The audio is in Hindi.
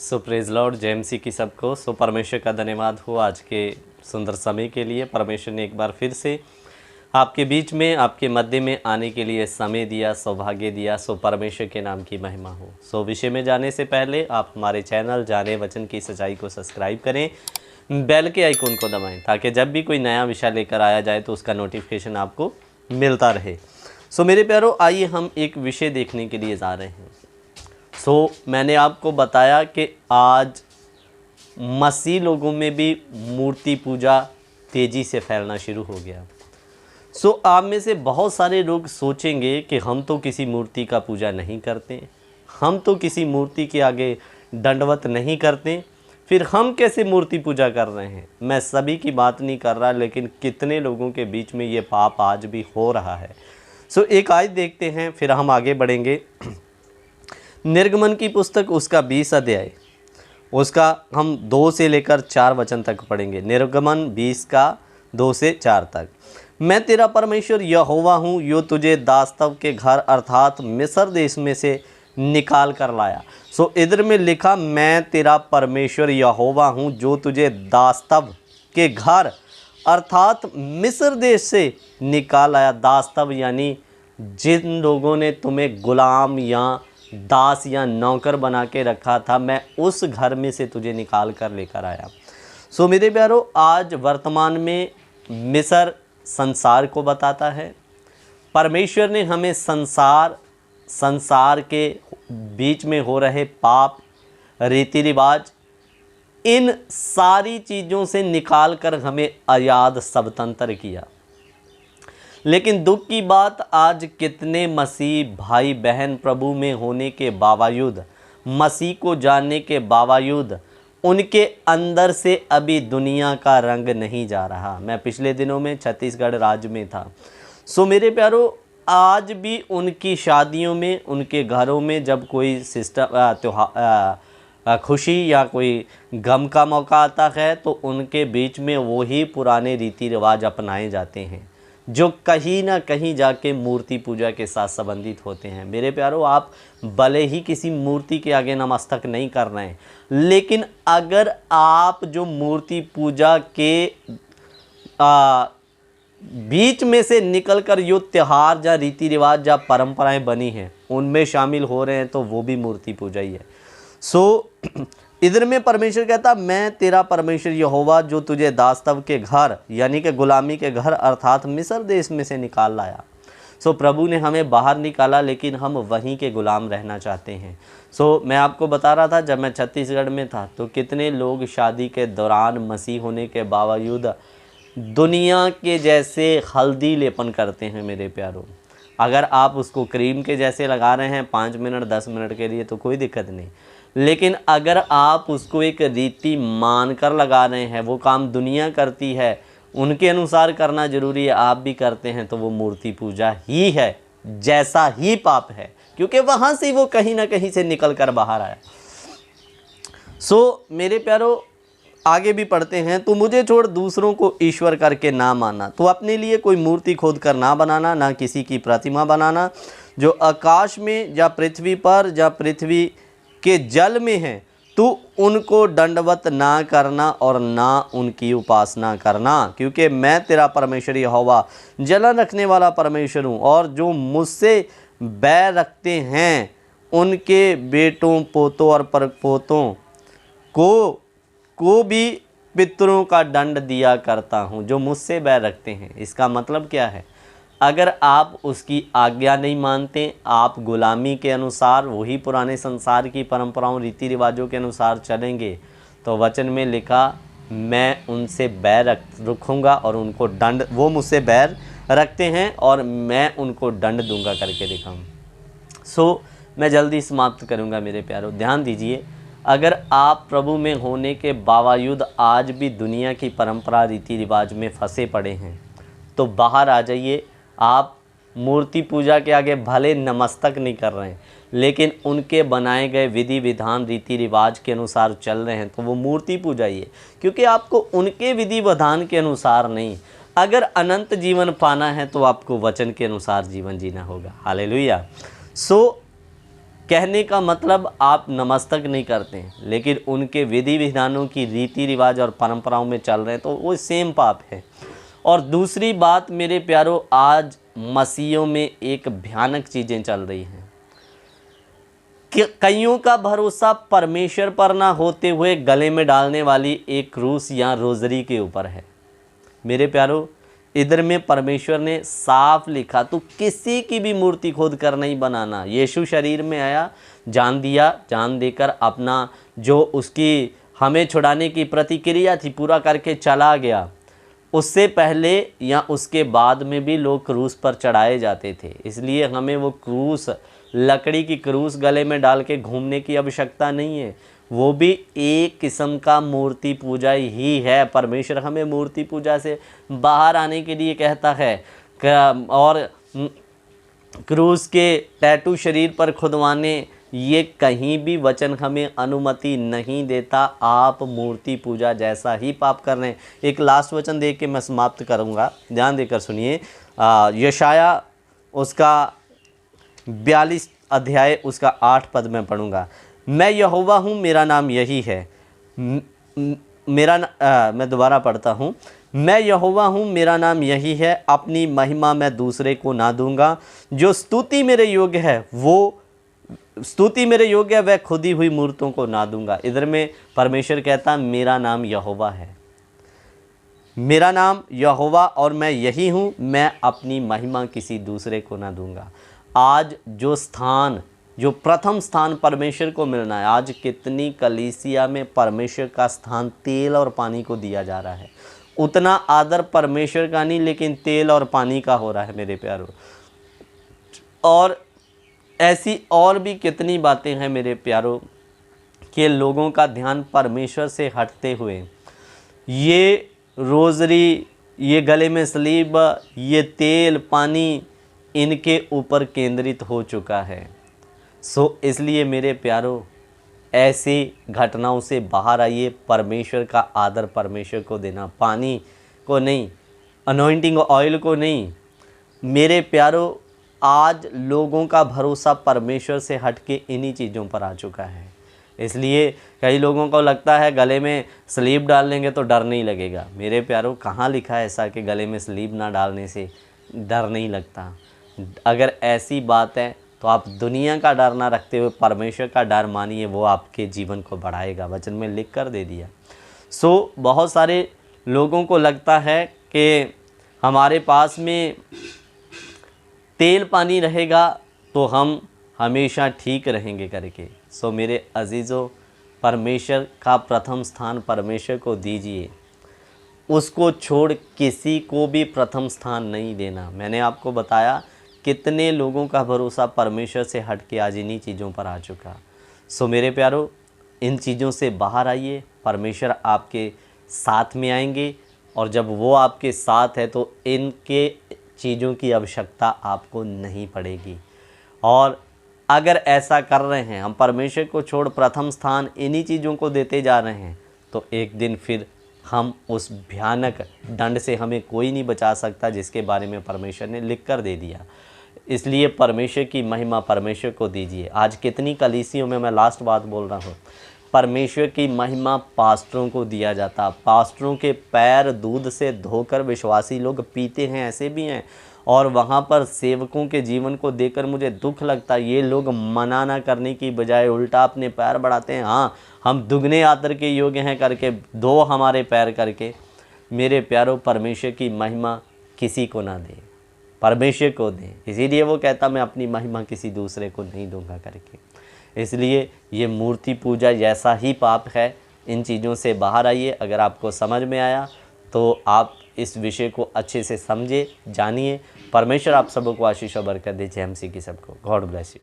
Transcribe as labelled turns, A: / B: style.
A: सो प्रेज लॉर्ड, जय मसीह की सबको। सो परमेश्वर का धन्यवाद हो आज के सुंदर समय के लिए। परमेश्वर ने एक बार फिर से आपके बीच में, आपके मध्य में आने के लिए समय दिया, सौभाग्य दिया। सो परमेश्वर के नाम की महिमा हो। सो विषय में जाने से पहले आप हमारे चैनल जाने वचन की सच्चाई को सब्सक्राइब करें, बेल के आइकन को दबाएं, ताकि जब भी कोई नया विषय लेकर आया जाए तो उसका नोटिफिकेशन आपको मिलता रहे। सो मेरे प्यारों, आइए हम एक विषय देखने के लिए जा रहे हैं। मैंने आपको बताया कि आज मसीह लोगों में भी मूर्ति पूजा तेज़ी से फैलना शुरू हो गया। आप में से बहुत सारे लोग सोचेंगे कि हम तो किसी मूर्ति का पूजा नहीं करते, हम तो किसी मूर्ति के आगे दंडवत नहीं करते, फिर हम कैसे मूर्ति पूजा कर रहे हैं। मैं सभी की बात नहीं कर रहा, लेकिन कितने लोगों के बीच में ये पाप आज भी हो रहा है। एक आयत देखते हैं, फिर हम आगे बढ़ेंगे। निर्गमन की पुस्तक उसका 20 अध्याय, उसका हम 2 से लेकर 4 वचन तक पढ़ेंगे। निर्गमन 20 का 2 से 4 तक। मैं तेरा परमेश्वर यहोवा हूँ, यो तुझे दास्तव के घर अर्थात मिस्र देश में से निकाल कर लाया। इधर में लिखा, मैं तेरा परमेश्वर यहोवा हूँ जो तुझे दास्तव के घर अर्थात मिस्र देश से निकाल आया। दास्तव यानी जिन लोगों ने तुम्हें गुलाम या दास या नौकर बना के रखा था, मैं उस घर में से तुझे निकाल कर लेकर आया। मेरे प्यारों, आज वर्तमान में मिस्र संसार को बताता है। परमेश्वर ने हमें संसार के बीच में हो रहे पाप, रीति रिवाज, इन सारी चीज़ों से निकाल कर हमें आज़ाद स्वतंत्र किया। लेकिन दुख की बात, आज कितने मसीह भाई बहन प्रभु में होने के बावजूद, मसीह को जानने के बावजूद, उनके अंदर से अभी दुनिया का रंग नहीं जा रहा। मैं पिछले दिनों में छत्तीसगढ़ राज्य में था। मेरे प्यारों, आज भी उनकी शादियों में, उनके घरों में जब कोई त्योहार, खुशी या कोई गम का मौका आता है, तो उनके बीच में वही पुराने रीति रिवाज अपनाए जाते हैं जो कहीं ना कहीं जाके मूर्ति पूजा के साथ संबंधित होते हैं। मेरे प्यारों, आप भले ही किसी मूर्ति के आगे नमस्तक नहीं कर रहे हैं, लेकिन अगर आप जो मूर्ति पूजा के बीच में से निकलकर जो त्यौहार या रीति रिवाज या परंपराएं बनी हैं उनमें शामिल हो रहे हैं, तो वो भी मूर्ति पूजा ही है। इधर में परमेश्वर कहता, मैं तेरा परमेश्वर यहोवा जो तुझे दास्तव के घर यानी कि गुलामी के घर अर्थात मिस्र देश में से निकाल लाया। प्रभु ने हमें बाहर निकाला, लेकिन हम वहीं के गुलाम रहना चाहते हैं। मैं आपको बता रहा था, जब मैं छत्तीसगढ़ में था तो कितने लोग शादी के दौरान मसीह होने के बावजूद दुनिया के जैसे हल्दी लेपन करते हैं। मेरे प्यारों, अगर आप उसको क्रीम के जैसे लगा रहे हैं 5 मिनट 10 मिनट के लिए तो कोई दिक्कत नहीं, लेकिन अगर आप उसको एक रीति मान कर लगा रहे हैं, वो काम दुनिया करती है, उनके अनुसार करना जरूरी है, आप भी करते हैं, तो वो मूर्ति पूजा ही है, जैसा ही पाप है, क्योंकि वहाँ से वो कहीं ना कहीं से निकल कर बाहर आया। मेरे प्यारों, आगे भी पढ़ते हैं। तो मुझे छोड़ दूसरों को ईश्वर करके ना मानना, तो अपने लिए कोई मूर्ति खोद कर ना बनाना, ना किसी की प्रतिमा बनाना जो आकाश में या पृथ्वी पर या पृथ्वी के जल में हैं, तो उनको दंडवत ना करना और ना उनकी उपासना करना, क्योंकि मैं तेरा परमेश्वर यहोवा जलन रखने वाला परमेश्वर हूँ। और जो मुझसे बैर रखते हैं उनके बेटों, पोतों और परपोतों को भी पितरों का दंड दिया करता हूँ। जो मुझसे बैर रखते हैं, इसका मतलब क्या है? अगर आप उसकी आज्ञा नहीं मानते, आप गुलामी के अनुसार, वही पुराने संसार की परंपराओं रीति रिवाजों के अनुसार चलेंगे, तो वचन में लिखा, मैं उनसे बैर रखूँगा और उनको दंड, वो मुझसे बैर रखते हैं और मैं उनको दंड दूंगा करके लिखा। मैं जल्दी समाप्त करूँगा। मेरे प्यारों, ध्यान दीजिए, अगर आप प्रभु में होने के बावजूद आज भी दुनिया की परंपरा रीति रिवाज में फंसे पड़े हैं, तो बाहर आ जाइए। आप मूर्ति पूजा के आगे भले नमस्तक नहीं कर रहे हैं, लेकिन उनके बनाए गए विधि विधान रीति रिवाज के अनुसार चल रहे हैं, तो वो मूर्ति पूजा ही है, क्योंकि आपको उनके विधि विधान के अनुसार नहीं, अगर अनंत जीवन पाना है तो आपको वचन के अनुसार जीवन जीना होगा। हालेलुया। कहने का मतलब आप नमस्तक नहीं करते हैं, लेकिन उनके विधि विधानों की रीति रिवाज और परंपराओं में चल रहे हैं, तो वो सेम पाप है। और दूसरी बात मेरे प्यारों, आज मसीहों में एक भयानक चीज़ें चल रही हैं कि कईयों का भरोसा परमेश्वर पर ना होते हुए गले में डालने वाली एक क्रूस या रोजरी के ऊपर है। मेरे प्यारों, इधर में परमेश्वर ने साफ लिखा, तो किसी की भी मूर्ति खोद कर नहीं बनाना। यीशु शरीर में आया, जान दिया, जान देकर अपना जो उसकी हमें छुड़ाने की प्रतिक्रिया थी पूरा करके चला गया। उससे पहले या उसके बाद में भी लोग क्रूस पर चढ़ाए जाते थे, इसलिए हमें वो क्रूस, लकड़ी की क्रूस गले में डाल के घूमने की आवश्यकता नहीं है। वो भी एक किस्म का मूर्ति पूजा ही है। परमेश्वर हमें मूर्ति पूजा से बाहर आने के लिए कहता है। और क्रूस के टैटू शरीर पर खुदवाने, ये कहीं भी वचन हमें अनुमति नहीं देता। आप मूर्ति पूजा जैसा ही पाप कर रहे हैं। एक लास्ट वचन देख के मैं समाप्त करूंगा, ध्यान देकर सुनिए। यशाया उसका 42 अध्याय उसका 8 पद में पढ़ूंगा। मैं यहोवा हूँ, मेरा नाम यही है। मैं दोबारा पढ़ता हूँ। मैं यहोवा हूँ, मेरा नाम यही है, अपनी महिमा मैं दूसरे को ना दूंगा। जो स्तुति मेरे योग्य है वह खुदी हुई मूर्तों को ना दूंगा। इधर में परमेश्वर कहता मेरा नाम यहोवा है, मेरा नाम यहोवा और मैं यही हूँ, मैं अपनी महिमा किसी दूसरे को ना दूंगा। आज जो प्रथम स्थान परमेश्वर को मिलना है, आज कितनी कलीसिया में परमेश्वर का स्थान तेल और पानी को दिया जा रहा है। उतना आदर परमेश्वर का नहीं, लेकिन तेल और पानी का हो रहा है मेरे प्यारों। और ऐसी और भी कितनी बातें हैं मेरे प्यारों कि लोगों का ध्यान परमेश्वर से हटते हुए ये रोज़री, ये गले में सलीब, ये तेल पानी, इनके ऊपर केंद्रित हो चुका है। इसलिए मेरे प्यारों, ऐसी घटनाओं से बाहर आइए। परमेश्वर का आदर परमेश्वर को देना, पानी को नहीं, अनॉइंटिंग ऑयल को नहीं। मेरे प्यारों, आज लोगों का भरोसा परमेश्वर से हट के इन्हीं चीज़ों पर आ चुका है। इसलिए कई लोगों को लगता है गले में सलीब डाल लेंगे तो डर नहीं लगेगा। मेरे प्यारों, कहाँ लिखा है ऐसा कि गले में सलीब ना डालने से डर नहीं लगता? अगर ऐसी बात है तो आप दुनिया का डर ना रखते हुए परमेश्वर का डर मानिए, वो आपके जीवन को बढ़ाएगा। वचन में लिख कर दे दिया। बहुत सारे लोगों को लगता है कि हमारे पास में तेल पानी रहेगा तो हम हमेशा ठीक रहेंगे करके। मेरे अजीज़ों, परमेश्वर का प्रथम स्थान परमेश्वर को दीजिए, उसको छोड़ किसी को भी प्रथम स्थान नहीं देना। मैंने आपको बताया कितने लोगों का भरोसा परमेश्वर से हट के आज इन्हीं चीज़ों पर आ चुका। मेरे प्यारों, इन चीज़ों से बाहर आइए। परमेश्वर आपके साथ में आएंगे, और जब वो आपके साथ है तो इनके चीज़ों की आवश्यकता आपको नहीं पड़ेगी। और अगर ऐसा कर रहे हैं, हम परमेश्वर को छोड़ प्रथम स्थान इन्हीं चीज़ों को देते जा रहे हैं, तो एक दिन फिर हम उस भयानक दंड से हमें कोई नहीं बचा सकता, जिसके बारे में परमेश्वर ने लिख कर दे दिया। इसलिए परमेश्वर की महिमा परमेश्वर को दीजिए। आज कितनी कलीसियों में, मैं लास्ट बात बोल रहा हूँ, परमेश्वर की महिमा पास्टरों को दिया जाता। पास्टरों के पैर दूध से धोकर विश्वासी लोग पीते हैं, ऐसे भी हैं। और वहाँ पर सेवकों के जीवन को देखकर मुझे दुख लगता है। ये लोग मना ना करने की बजाय उल्टा अपने पैर बढ़ाते हैं। हाँ, हम दुगने आदर के योग्य हैं करके दो हमारे पैर करके। मेरे प्यारों, परमेश्वर की महिमा किसी को ना दे, परमेश्वर को दे। इसीलिए वो कहता मैं अपनी महिमा किसी दूसरे को नहीं दूंगा करके। इसलिए ये मूर्ति पूजा जैसा ही पाप है। इन चीज़ों से बाहर आइए। अगर आपको समझ में आया तो आप इस विषय को अच्छे से समझे, जानिए। परमेश्वर आप सबको आशीष और बरकत दे। जय मसीह की सबको। God bless you.